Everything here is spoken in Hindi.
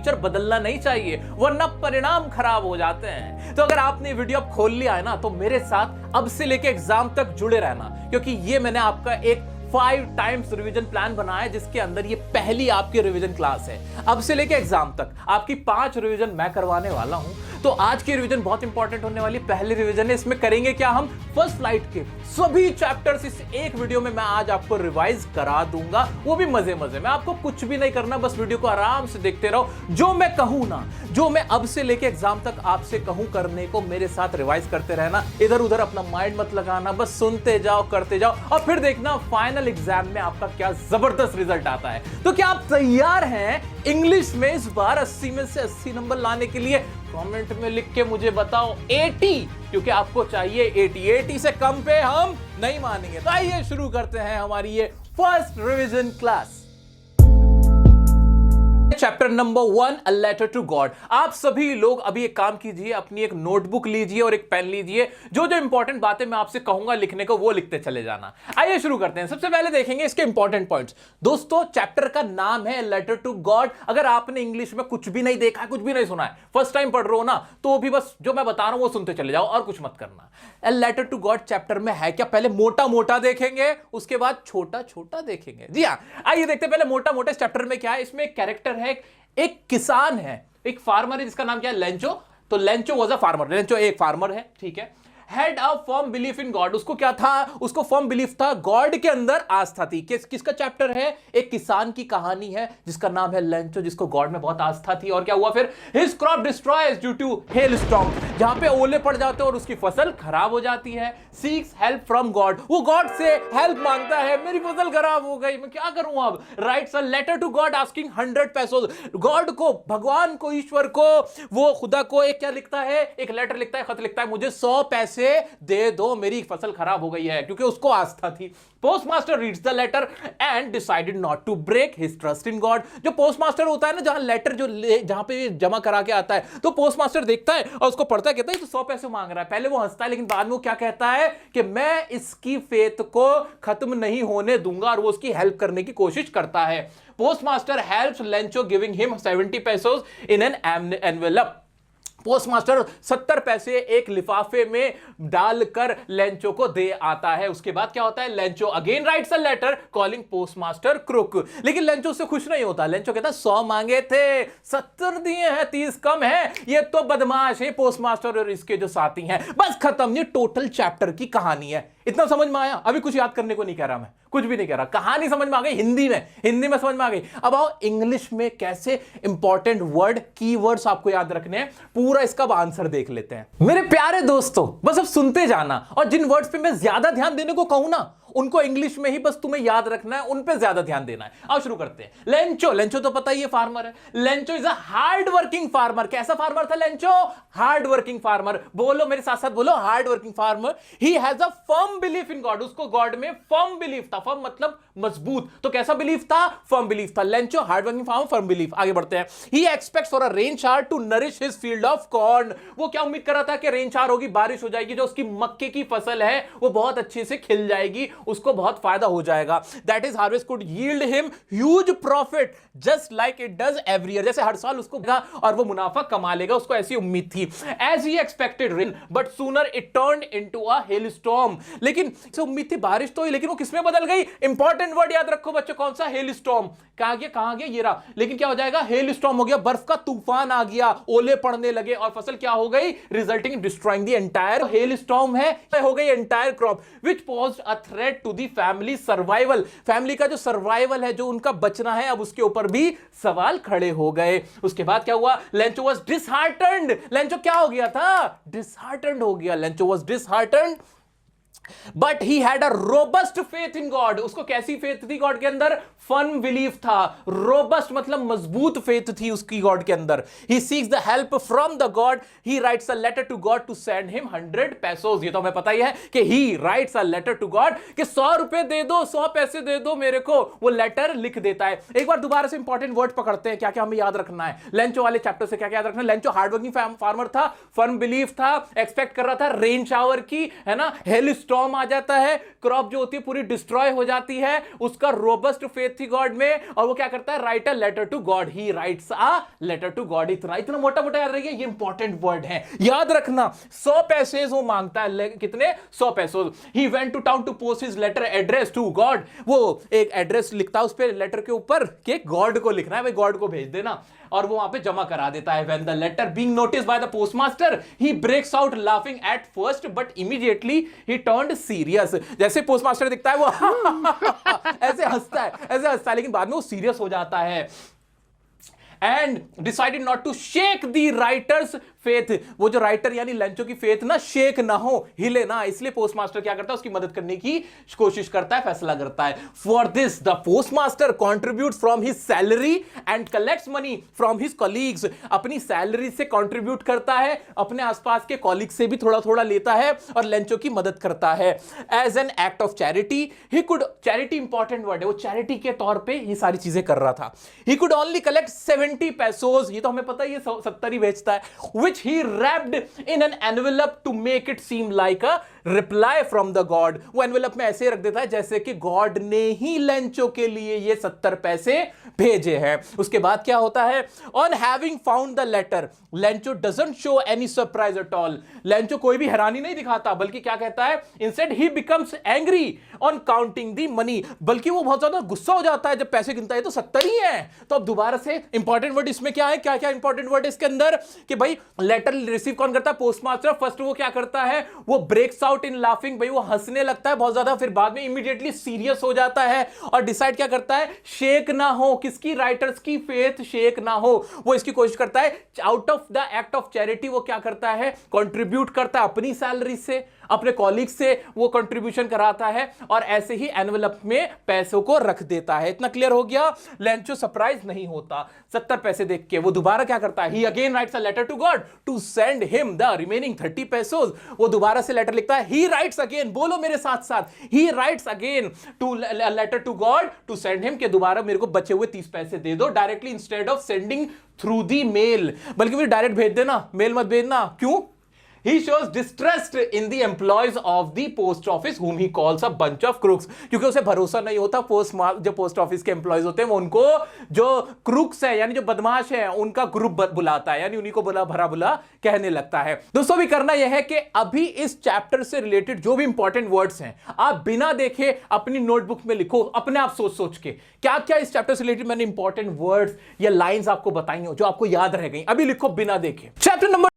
फ्यूचर बदलना नहीं चाहिए, वरना परिणाम खराब हो जाते हैं। तो अगर आपने वीडियो अब खोल लिया है ना, तो मेरे साथ अब से लेके एग्जाम तक जुड़े रहना, क्योंकि ये मैंने आपका एक 5 टाइम्स रिवीजन प्लान बनाया है, जिसके अंदर ये पहली आपकी रिवीजन क्लास है। अब से लेके एग्जाम तक आपकी 5 रिवीजन मैं करवाने वाला हूं। तो आज की रिवीजन बहुत इंपॉर्टेंट होने वाली, पहली रिवीजन है। इसमें करेंगे क्या, हम फर्स्ट फ्लाइट के सभी चैप्टर्स इस एक वीडियो में मैं आज आपको रिवाइज करा दूंगा, वो भी मजे मजे में। आपको कुछ भी नहीं करना, बस वीडियो को आराम से देखते रहो। जो मैं कहूं ना, जो मैं अब से लेके एग्जाम तक आपसे कहूं करने को, मेरे साथ रिवाइज करते रहना। इधर उधर अपना माइंड मत लगाना, बस सुनते जाओ, करते जाओ, और फिर देखना फाइनल एग्जाम में आपका क्या जबरदस्त रिजल्ट आता है। तो क्या आप तैयार हैं इंग्लिश में इस बार 80 में से 80 नंबर लाने के लिए? कमेंट में लिख के मुझे बताओ 80, क्योंकि आपको चाहिए 80 से कम पे हम नहीं मानेंगे। तो आइए शुरू करते हैं हमारी ये first revision class. Chapter number 1, a letter to God. आप सभी लोग अभी एक काम कीजिए, अपनी एक नोटबुक लीजिए और एक पेन लीजिए। जो जो इंपॉर्टेंट बातें मैं आपसे कहूंगा लिखने को, वो लिखते चले जाना। आइए शुरू करते हैं। सबसे पहले देखेंगे इसके इंपॉर्टेंट पॉइंट्स। दोस्तों, चैप्टर का नाम है लेटर टू गॉड। अगर आपने इंग्लिश में कुछ भी नहीं देखा है, कुछ भी नहीं सुना है, फर्स्ट टाइम पढ़ रहे हो ना, तो भी बस जो मैं बता रहा हूं वो सुनते चले जाओ और कुछ मत करना। A letter to God chapter में है क्या, पहले मोटा मोटा देखेंगे, उसके बाद छोटा छोटा देखेंगे। जी हाँ, आइए देखते हैं पहले मोटा मोटा इस चैप्टर में क्या है। इसमें एक कैरेक्टर है, एक किसान है, एक फार्मर है, जिसका नाम क्या है, लेंचो। तो Lencho was a farmer, Lencho एक फार्मर है, ठीक है। Had a firm belief in God. उसको क्या था, उसको फर्म बिलीफ था, गॉड के अंदर आस्था थी। किसका चैप्टर है, एक किसान की कहानी है जिसका नाम है लेंचो, जिसको गॉड में बहुत आस्था थी। और क्या हुआ फिर, his crop destroys due to hail storm. जहां पे ओले पड़ जाते हैं और उसकी फसल खराब हो जाती है। सीक्स हेल्प फ्रॉम गॉड, वो गॉड से हेल्प मांगता है, मेरी फसल खराब हो गई, मैं क्या करूं अब। Writes a letter to God asking 100 पैसों। गॉड को, भगवान को, ईश्वर को, वो खुदा को एक क्या लिखता है, एक लेटर लिखता है, खत लिखता है, मुझे 100 पैसे दे दो, मेरी फसल खराब हो गई है, क्योंकि उसको आस्था थी। Postmaster reads the letter and decided not to break his trust in God. जो पोस्टमास्टर होता है ना, जहां लेटर जहां पे जमा करा के आता है, तो पोस्टमास्टर देखता है और उसको पढ़ता है, कहता है तो 100 पैसे मांग रहा है। पहले वो हंसता है, लेकिन बाद में वो क्या कहता है कि मैं इसकी फेथ को खत्म नहीं होने दूंगा, और वो उसकी हेल्प करने की कोशिश करता है। Postmaster helps Lencho giving him 70 पैसों इन एन एनवेलप। पोस्टमास्टर 70 पैसे एक लिफाफे में डालकर लेंचो को दे आता है। उसके बाद क्या होता है, Lencho again writes a letter calling postmaster crook. लेकिन लेंचो उससे खुश नहीं होता। लेंचो कहता है 100 मांगे थे, 70 दिए हैं, 30 कम है, ये तो बदमाश है पोस्टमास्टर और इसके जो साथी हैं। बस खत्म, ये टोटल चैप्टर की कहानी है। इतना समझ में आया? अभी कुछ याद करने को नहीं कह रहा, मैं कुछ भी नहीं कह रहा, कहानी समझ में आ गई। हिंदी में समझ में आ गई। अब आओ इंग्लिश में कैसे इंपॉर्टेंट वर्ड, कीवर्ड्स आपको याद रखने हैं, पूरा इसका आंसर देख लेते हैं। मेरे प्यारे दोस्तों, बस अब सुनते जाना, और जिन वर्ड्स पे मैं ज्यादा ध्यान देने को कहूं ना, उनको इंग्लिश में ही बस तुम्हें याद रखना है, उन पे ज्यादा ध्यान देना है। आओ शुरू करते हैं। लेंचो, लेंचो तो पता ही है फार्मर है। Lencho is a hard working farmer. कैसा फार्मर था लेंचो? Hard working farmer. बोलो मेरे साथ साथ, बोलो hard working farmer. He has a firm belief in God. उसको गॉड में फर्म बिलीफ था। फर्म मतलब मजबूत, तो कैसा बिलीफ था? फर्म बिलीफ था। Lencho hard working farmer, firm belief. आगे बढ़ते हैं। He expects for a rain shower to nourish his field of corn. वो क्या उम्मीद कर रहा था कि रेन शावर होगी, बारिश हो जाएगी, जो उसकी मक्के की फसल है वो बहुत अच्छे से खिल जाएगी, उसको बहुत फायदा हो जाएगा। That is harvest could yield him huge profit just like it does every year. जैसे हर साल उसको और वो मुनाफा कमा लेगा, उसको ऐसी उम्मीद थी। As he expected rain but sooner it turned into a hail storm. लेकिन उम्मीद थी बारिश तो ही, लेकिन वो किसमें बदल गई? इंपॉर्टेंट वर्ड याद रखो बच्चों, कौन सा? Hello storm. कहां गया ये रहा। लेकिन क्या हो जाएगा? हेल स्टॉर्म हो गया, बर्फ का तूफान आ गया, ओले पड़ने लगे, और फसल क्या हो गई? Resulting in destroying the entire. Hail storm है, हो गई entire crop, which posed a threat to the family survival. Family का जो सर्वाइवल है, जो उनका बचना है, अब उसके ऊपर भी सवाल खड़े हो गए। उसके बाद क्या हुआ? Lencho was disheartened. लेंचो क्या हो गया था? डिसहार्टेंड हो गया। Lencho was disheartened but he had a robust faith in God. उसको कैसी फेथ थी गॉड के अंदर? फर्म बिलीफ था। रोबस्ट मतलब मजबूत फेथ थी उसकी गॉड के अंदर। He seeks the help from the God. He writes a letter to God to send him 100 पैसों। ये तो हमें पता ही है कि he writes a letter to God, कि 100 रुपए दे दो, 100 पैसे दे दो मेरे को। वो लेटर लिख देता है। एक बार दोबारा से इंपॉर्टेंट वर्ड पकड़ते हैं, क्या क्या हमें याद रखना है लेंचो वाले चैप्टर से, क्या क्या याद रखना है। लेंचो हार्डवर्किंग फार्मर था, फर्म बिलीफ था, एक्सपेक्ट कर रहा था रेन शावर की, है ना, हेल स्टॉर्म स्टॉर्म आ जाता है, क्रॉप जो होती है पूरी डिस्ट्रॉय हो जाती है, उसका रोबस्ट फेथ थी गॉड में, और वो क्या करता है, write a letter to God, he writes a letter to God. इतना इतना मोटा मोटा याद रखिए, ये इंपॉर्टेंट वर्ड है, याद रखना। 100 पैसे वो मांगता है, कितने, 100 पैसे। He went to town to post his letter address to God, वो एक एड्रेस लिखता है उस पे लेटर के ऊपर कि गॉड को लिखना है, भाई गॉड को भेज देना, और वो वहां पे जमा करा देता है। When the letter being noticed by the postmaster, he breaks out laughing at first, but immediately he turned serious. जैसे पोस्टमास्टर दिखता है वो ऐसे हंसता है, लेकिन बाद में वो सीरियस हो जाता है। And decided not to shake the writer's faith, वो जो राइटर यानी लेंचो की फेथ ना शेक ना हो, हिले ना, इसलिए पोस्टमास्टर क्या करता है, उसकी मदद करने की कोशिश करता है, फैसला करता है। For this the postmaster contributes from his salary and collects money from his colleagues, अपनी सैलरी से कॉन्ट्रीब्यूट करता है, अपने आसपास के कॉलीग से भी थोड़ा थोड़ा लेता है और लेंचो की मदद करता है। As an act of charity he could, charity important word है, वो चैरिटी के तौर पे ये सारी चीजें कर रहा था। ही कुड ओनली कलेक्ट 70 पैसोस, ये तो हमें पता है ये 70 ही बेचता है, which he wrapped in an envelope to make it seem like a reply from the god। वो एनवेलप में ऐसे रख देता है जैसे कि गॉड ने ही लेंचो के लिए ये 70 पैसे भेजे हैं। उसके बाद क्या होता है, on having found the letter, Lencho doesn't show any surprise at all। Lencho कोई भी हैरानी नहीं दिखाता, बल्कि क्या कहता है, instead he becomes angry on counting the money, बल्कि वो बहुत ज्यादा गुस्सा हो जाता है जब पैसे गिनता है, तो 70 ही है। तो अब दोबारा से इंपॉर्टेंट वर्ड इसमें क्या है, क्या क्या इंपॉर्टेंट वर्ड इसके अंदर, कि भाई लेटर रिसीव कौन करता है, पोस्टमास्टर। फर्स्ट वो क्या करता है, वो ब्रेक्स आउट इन लाफिंग, भाई वो हंसने लगता है बहुत ज्यादा, फिर बाद में इमीडिएटली सीरियस हो जाता है और डिसाइड क्या करता है, शेक ना हो, किसकी, राइटर्स की फेथ शेक ना हो। वो इसकी कोशिश करता है, out of the act of charity वो क्या करता है, कंट्रीब्यूट करता है अपनी सैलरी से, अपने कॉलीग से वो कंट्रीब्यूशन कराता है, और ऐसे ही एनवेलप में पैसों को रख देता है। इतना क्लियर हो गया। लेंचो सरप्राइज नहीं होता 70 पैसे देख के, वो दोबारा क्या करता है, he again writes a letter to God to send him the remaining 30 pesos. वो दोबारा से लेटर लिखता है, ही राइट्स अगेन, बोलो मेरे साथ साथ, he writes again to letter to God to send him, के दोबारा मेरे को बचे हुए 30 पैसे दे दो, directly instead of sending through the mail, बल्कि मुझे डायरेक्ट भेज देना, मेल मत भेजना। क्यों? He shows distrust in the employees of the post office whom he calls a bunch of crooks, क्योंकि उसे भरोसा नहीं होता जो पोस्ट ऑफिस के एम्प्लॉयज होते हैं, वो उनको जो क्रूक्स है यानी जो बदमाश है उनका ग्रुप बुलाता है, यानी उन्हीं को भरा बुला कहने लगता है। दोस्तों भी करना यह है कि अभी इस चैप्टर से रिलेटेड जो भी इंपॉर्टेंट वर्ड्स हैं आप बिना देखे अपनी नोटबुक में लिखो, अपने आप सोच सोच के क्या क्या इस चैप्टर से रिलेटेड मैंने इंपॉर्टेंट वर्ड्स या लाइंस आपको बताई हो जो आपको याद रह गई, अभी लिखो बिना देखे। Chapter number